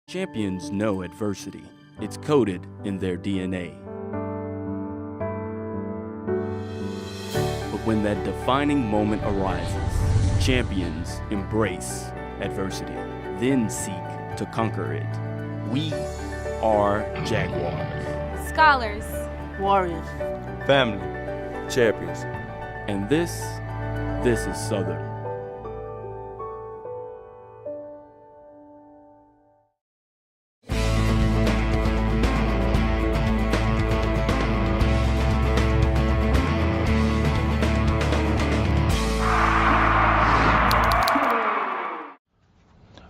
Champions know adversity. It's coded in their DNA. But when that defining moment arises, champions embrace adversity, then seek to conquer it. We are Jaguars. Scholars. Warriors. Family. Champions. And this is Southern.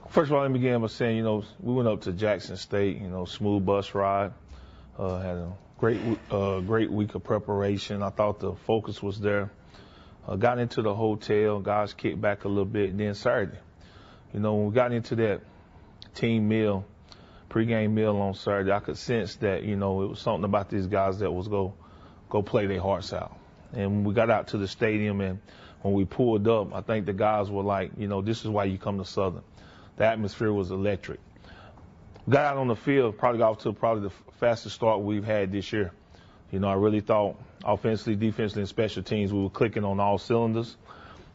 First of all, let me begin by saying, we went up to Jackson State, smooth bus ride, had a great week of preparation. I thought the focus was there. Got into the hotel, guys kicked back a little bit, and then Saturday, when we got into that team meal, pregame meal on Saturday, I could sense that, it was something about these guys that was go play their hearts out. And when we got out to the stadium and when we pulled up, I think the guys were like, this is why you come to Southern. The atmosphere was electric. Got out on the field, got off to the fastest start we've had this year. I really thought offensively, defensively, and special teams, we were clicking on all cylinders.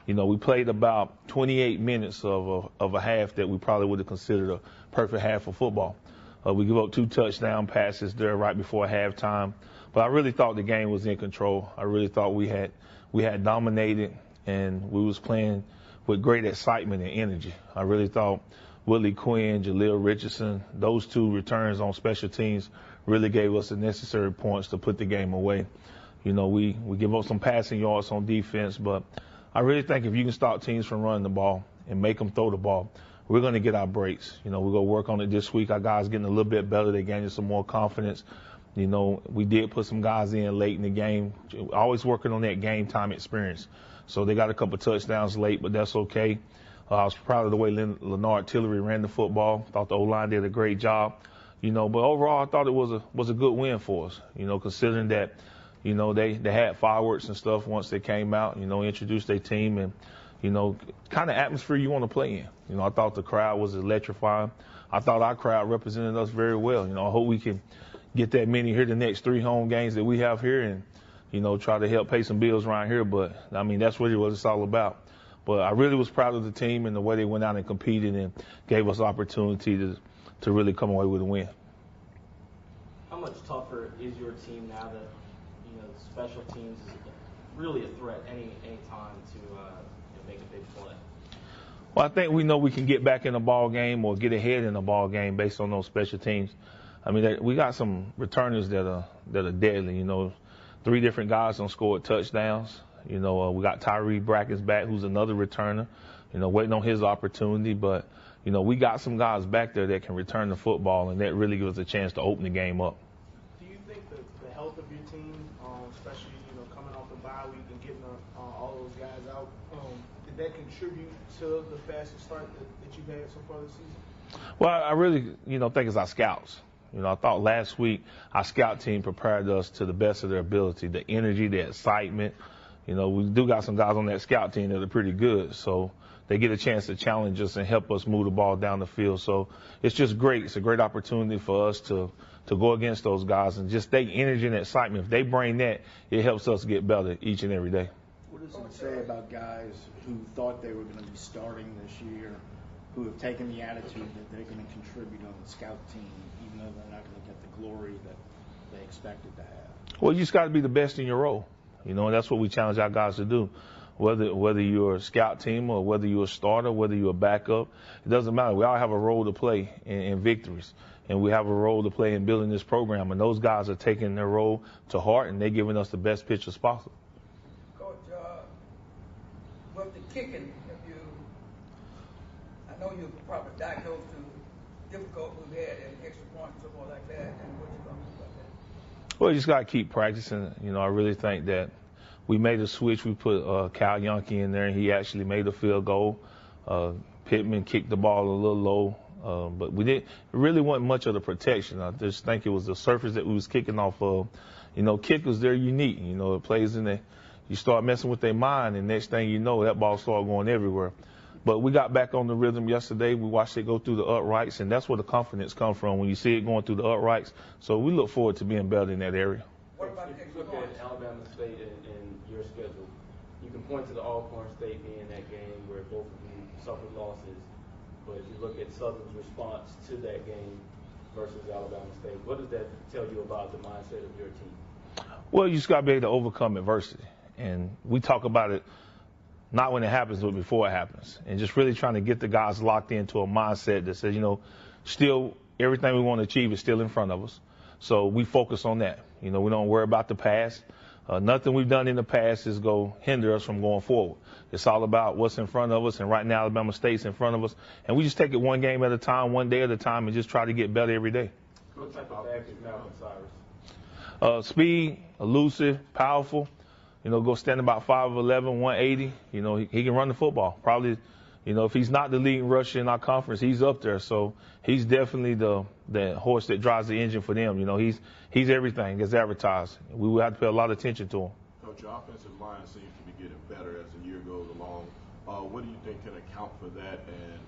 We played about 28 minutes of a half that we probably would have considered a perfect half of football. We gave up 2 touchdown passes there right before halftime. But I really thought the game was in control. I really thought we had dominated, and we was playing with great excitement and energy. I really thought Willie Quinn, Jaleel Richardson, those 2 returns on special teams really gave us the necessary points to put the game away. We give up some passing yards on defense, but I really think if you can stop teams from running the ball and make them throw the ball, we're going to get our breaks. We're going to work on it this week. Our guys getting a little bit better. They're gaining some more confidence. We did put some guys in late in the game, always working on that game time experience. So they got a couple touchdowns late, but that's okay. I was proud of the way Leonard Tillery ran the football. Thought the O-line did a great job. But overall, I thought it was a good win for us. Considering that, they had fireworks and stuff once they came out. Introduced their team and, kind of atmosphere you want to play in. I thought the crowd was electrifying. I thought our crowd represented us very well. I hope we can get that many here the next 3 home games that we have here and, try to help pay some bills around here. But, that's really what it's all about. But I really was proud of the team and the way they went out and competed and gave us opportunity to really come away with a win. How much tougher is your team now that, special teams is really a threat any time to make a big play? Well, I think we know we can get back in a ball game or get ahead in a ball game based on those special teams. We got some returners that are deadly. 3 different guys done scored touchdowns. We got Tyree Brackens back, who's another returner, waiting on his opportunity. But, we got some guys back there that can return the football, and that really gives us a chance to open the game up. Do you think that the health of your team, especially, coming off the bye week and getting all those guys out, did that contribute to the fastest start that you've had so far this season? Well, I really, think it's our scouts. I thought last week our scout team prepared us to the best of their ability, the energy, the excitement. We do got some guys on that scout team that are pretty good, so they get a chance to challenge us and help us move the ball down the field. So it's just great. It's a great opportunity for us to go against those guys and just stay energy and excitement. If they bring that, it helps us get better each and every day. What does it say about guys who thought they were going to be starting this year, who have taken the attitude that they're going to contribute on the scout team, even though they're not going to get the glory that they expected to have? Well, you just got to be the best in your role. And that's what we challenge our guys to do. Whether you're a scout team or whether you're a starter, whether you're a backup, it doesn't matter. We all have a role to play in victories, and we have a role to play in building this program. And those guys are taking their role to heart, and they're giving us the best pitches possible. Coach, with the kicking, I know you're probably diagnosed to difficult we've had in extra points and stuff like that, and what you going to do about that? Well, you just got to keep practicing. I really think that we made a switch. We put Kyle Yonke in there, and he actually made a field goal. Pittman kicked the ball a little low, but it really wasn't much of the protection. I just think it was the surface that we was kicking off of. Kickers, they're unique. It plays in you start messing with their mind, and next thing you know, that ball started going everywhere. But we got back on the rhythm yesterday. We watched it go through the uprights, and that's where the confidence comes from when you see it going through the uprights. So we look forward to being better in that area. What about if you look at Alabama State and your schedule? You can point to the Alcorn State being that game where both of you suffered losses. But if you look at Southern's response to that game versus Alabama State, what does that tell you about the mindset of your team? Well, you just got to be able to overcome adversity. And we talk about it not when it happens, but before it happens. And just really trying to get the guys locked into a mindset that says, still everything we want to achieve is still in front of us. So we focus on that. We don't worry about the past. Nothing we've done in the past is go hinder us from going forward. It's all about what's in front of us, and right now Alabama State's in front of us. And we just take it one game at a time, one day at a time, and just try to get better every day. What type of back is Malcolm Cyrus? Speed, elusive, powerful. Go stand about 5'11", 180. He can run the football. Probably, if he's not the leading rusher in our conference, he's up there. So he's definitely the horse that drives the engine for them. He's everything as advertised. We will have to pay a lot of attention to him. Coach, your offensive line seems to be getting better as the year goes along. What do you think can account for that, and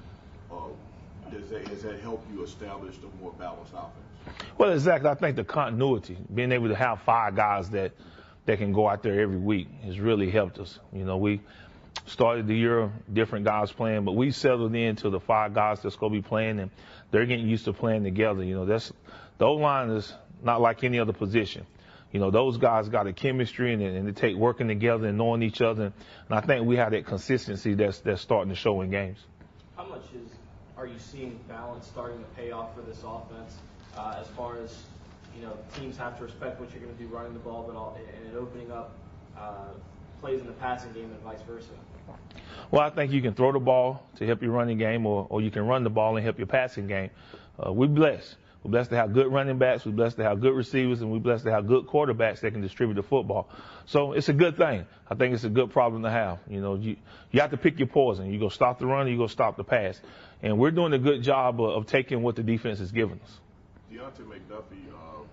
has that helped you establish a more balanced offense? Well, exactly. I think the continuity, being able to have 5 guys that can go out there every week has really helped us. We started the year, different guys playing, but we settled into the 5 guys that's going to be playing, and they're getting used to playing together. The O-line is not like any other position. Those guys got a chemistry, and they take working together and knowing each other. And I think we have that consistency that's starting to show in games. How much are you seeing balance starting to pay off for this offense as far as teams have to respect what you're going to do running the ball, and opening up plays in the passing game and vice versa? Well, I think you can throw the ball to help your running game, or you can run the ball and help your passing game. We're blessed. We're blessed to have good running backs. We're blessed to have good receivers, and we're blessed to have good quarterbacks that can distribute the football. So it's a good thing. I think it's a good problem to have. You have to pick your poison. You go stop the run, or you go stop the pass. And we're doing a good job of taking what the defense is giving us. Deontay McDuffie was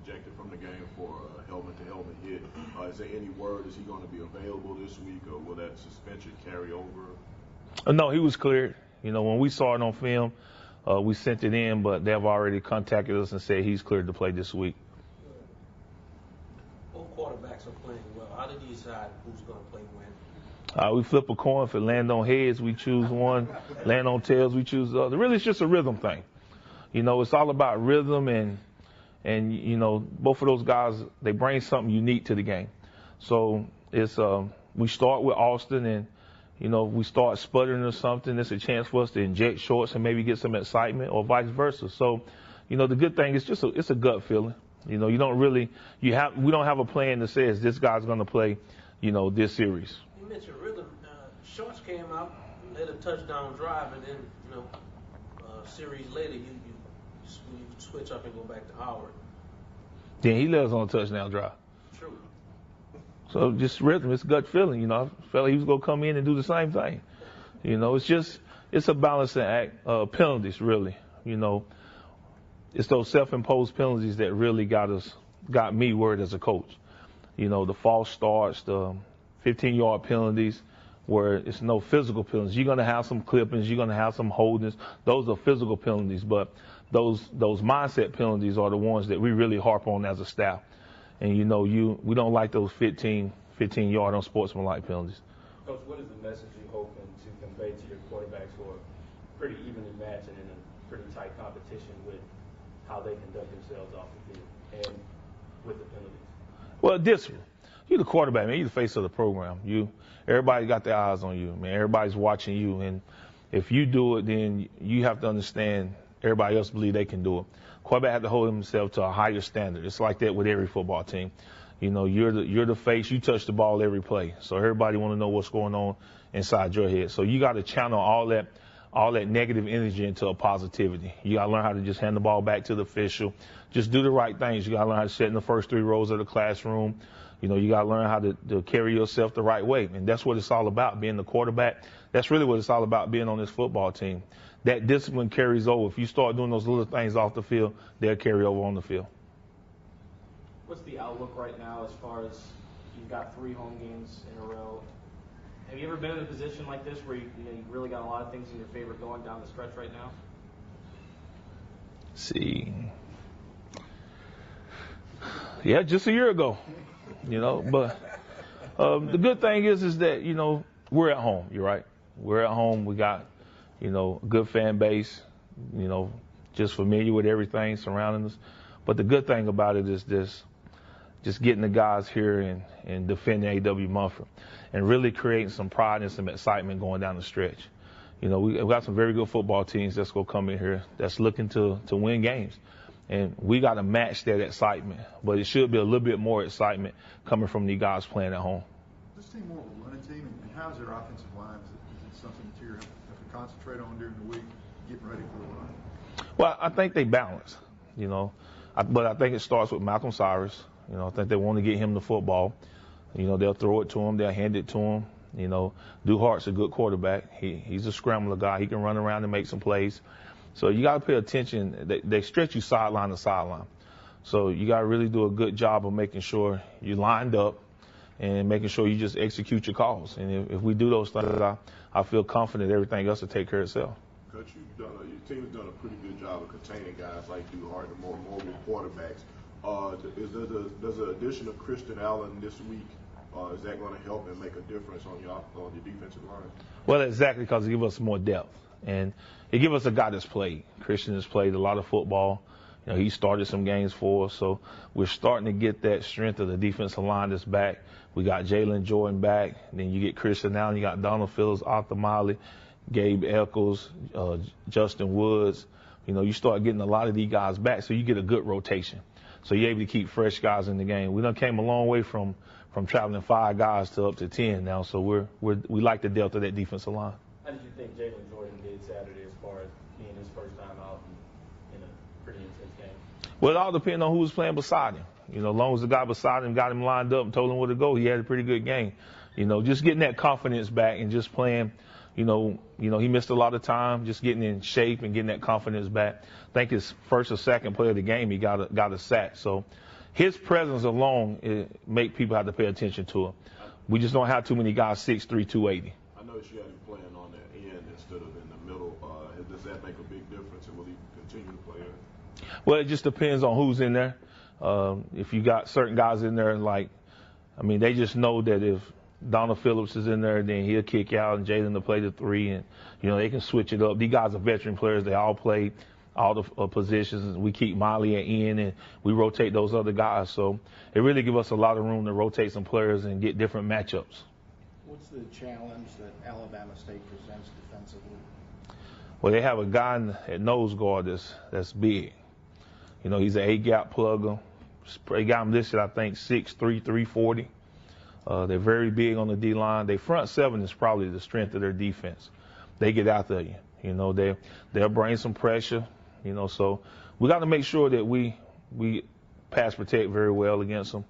ejected from the game for a helmet-to-helmet hit. Is there any word, is he going to be available this week, or will that suspension carry over? No, he was cleared. When we saw it on film, we sent it in, but they've already contacted us and said he's cleared to play this week. Both quarterbacks are playing well. How did you decide who's going to play when? We flip a coin. If it land on heads, we choose one. Land on tails, we choose the other. Really, it's just a rhythm thing. It's all about rhythm, and both of those guys, they bring something unique to the game. So it's we start with Austin, and we start sputtering or something, it's a chance for us to inject shorts and maybe get some excitement, or vice versa. So, the good thing is it's a gut feeling. We don't have a plan that says this guy's going to play, this series. You mentioned rhythm. Shorts came out, led a touchdown drive, and then, series later you switch up and go back to Howard. Then he led us on a touchdown drive. True. So just rhythm, it's gut feeling. I felt like he was going to come in and do the same thing. It's a balancing act. Penalties, really. It's those self-imposed penalties that really got me worried as a coach. The false starts, the 15-yard penalties, where it's no physical penalties. You're going to have some clippings, you're going to have some holdings. Those are physical penalties, but those mindset penalties are the ones that we really harp on as a staff. And we don't like those 15-yard unsportsmanlike penalties. Coach, what is the message you're hoping to convey to your quarterbacks who are pretty evenly matched and in a pretty tight competition with how they conduct themselves off the field and with the penalties? Well, discipline. You're the quarterback, man. You're the face of the program. Everybody got their eyes on you, man. Everybody's watching you, and if you do it, then you have to understand everybody else believe they can do it. Quarterback have to hold himself to a higher standard. It's like that with every football team. You're the face. You touch the ball every play, so everybody want to know what's going on inside your head. So you got to channel all that negative energy into a positivity. You got to learn how to just hand the ball back to the official. Just do the right things. You got to learn how to sit in the first 3 rows of the classroom. You got to learn how to carry yourself the right way. And that's what it's all about, being the quarterback. That's really what it's all about, being on this football team. That discipline carries over. If you start doing those little things off the field, they'll carry over on the field. What's the outlook right now as far as you've got 3 home games in a row, Have you ever been in a position like this where you really got a lot of things in your favor going down the stretch right now? See. Yeah, just a year ago, but the good thing is that, we're at home. You're right. We're at home. We got, a good fan base, just familiar with everything surrounding us. But the good thing about it is just getting the guys here and defending A.W. Mumford and really creating some pride and some excitement going down the stretch. We've got some very good football teams that's going to come in here that's looking to win games. And we got to match that excitement. But it should be a little bit more excitement coming from the guys playing at home. This team more of a running team, and how's their offensive line? Is it something that you have to concentrate on during the week, getting ready for the run? Well, I think they balance, but I think it starts with Malcolm Cyrus. I think they want to get him the football. They'll throw it to him. They'll hand it to him. Duhart's a good quarterback. He's a scrambler guy. He can run around and make some plays. So you got to pay attention. They stretch you sideline to sideline. So you got to really do a good job of making sure you're lined up and making sure you just execute your calls. And if we do those things, I feel confident everything else will take care of itself. Coach, your team's done a pretty good job of containing guys like Duhart, the more mobile quarterbacks. Does the addition of Christian Allen this week, is that going to help and make a difference on your defensive line? Well, exactly, because it gives us more depth. And it gives us a guy that's played. Christian has played a lot of football. He started some games for us. So we're starting to get that strength of the defensive line that's back. We got Jalen Jordan back. Then you get Christian Allen. You got Donald Phillips, Arthur Miley, Gabe Eccles, Justin Woods. You start getting a lot of these guys back, so you get a good rotation. So you're able to keep fresh guys in the game. We done came a long way from traveling 5 guys to up to 10 now. So we like the depth of that defensive line. How did you think Jalen Jordan did Saturday as far as being his first time out in a pretty intense game? Well, it all depends on who was playing beside him. As long as the guy beside him got him lined up and told him where to go, he had a pretty good game. Just getting that confidence back and just playing. He missed a lot of time, just getting in shape and getting that confidence back. I think his first or second play of the game, he got a sack. So his presence alone make people have to pay attention to him. We just don't have too many guys 6'3", 280. I noticed you had him playing on that end instead of in the middle. Does that make a big difference, and will he continue to play there? Well, it just depends on who's in there. If you got certain guys in there, they just know that if Donald Phillips is in there, then he'll kick out, and Jalen will play the 3, and they can switch it up. These guys are veteran players; they all play all the positions. We keep Miley at end, and we rotate those other guys. So it really gives us a lot of room to rotate some players and get different matchups. What's the challenge that Alabama State presents defensively? Well, they have a guy at nose guard that's big. He's an A-gap plugger. They got him listed, I think, 6'3", 340. They're very big on the D-line. Their front 7 is probably the strength of their defense. They get out there. They'll bring some pressure. So we got to make sure that we pass protect very well against them.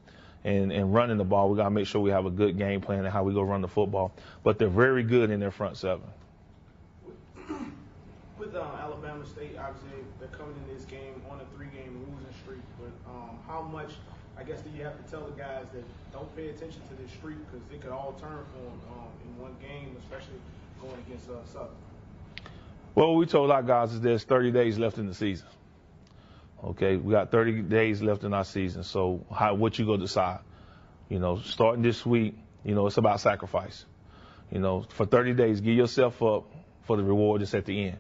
And running the ball, we got to make sure we have a good game plan and how we go run the football. But they're very good in their front 7. With Alabama State, obviously, they're coming in this game on a 3-game losing streak. But how much, I guess, do you have to tell the guys that don't pay attention to this streak because it could all turn for them in one game, especially going against Southern? Well, what we told our guys is there's 30 days left in the season. Okay, we got 30 days left in our season. So what you gonna decide? Starting this week, it's about sacrifice. For 30 days, give yourself up for the reward that's at the end.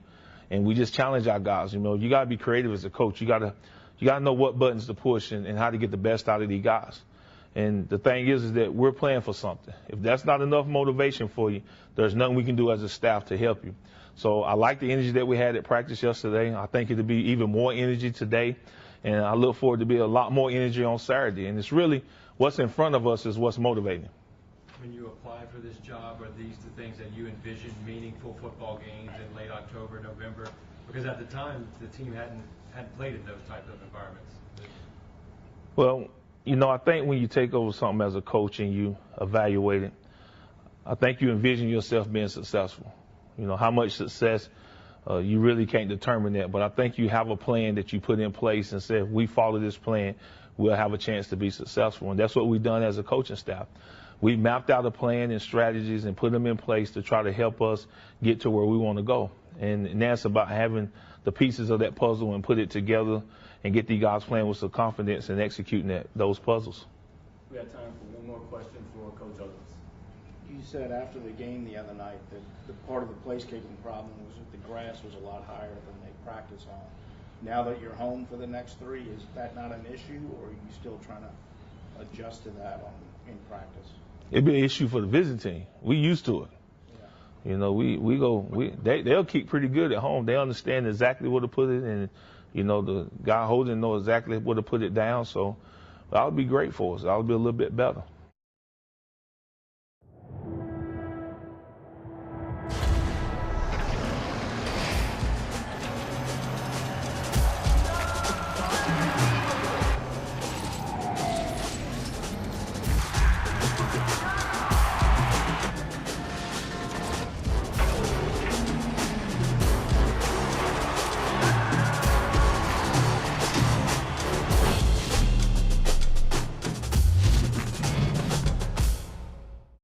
And we just challenge our guys. You gotta be creative as a coach. You gotta know what buttons to push and how to get the best out of these guys. And the thing is that we're playing for something. If that's not enough motivation for you, there's nothing we can do as a staff to help you. So I like the energy that we had at practice yesterday. I think it'll be even more energy today. And I look forward to be a lot more energy on Saturday. And it's really what's in front of us is what's motivating. When you apply for this job, are these the things that you envisioned, meaningful football games in late October, November? Because at the time, the team hadn't played in those type of environments. Well, I think when you take over something as a coach and you evaluate it, I think you envision yourself being successful. How much success, you really can't determine that. But I think you have a plan that you put in place and say, if we follow this plan, we'll have a chance to be successful. And that's what we've done as a coaching staff. we mapped out a plan and strategies and put them in place to try to help us get to where we want to go. And that's about having the pieces of that puzzle and put it together and get these guys playing with some confidence and executing those puzzles. We have time for one more question for Coach Odums. You said after the game the other night that the part of the place-kicking problem was that the grass was a lot higher than they practice on. Now that you're home for the next 3, is that not an issue, or are you still trying to adjust to that in practice? It'd be an issue for the visiting team. We used to it. You know, they'll keep pretty good at home. They understand exactly where to put it, and you know, the guy holding knows exactly where to put it down. So that'll be great for us. That'll be a little bit better.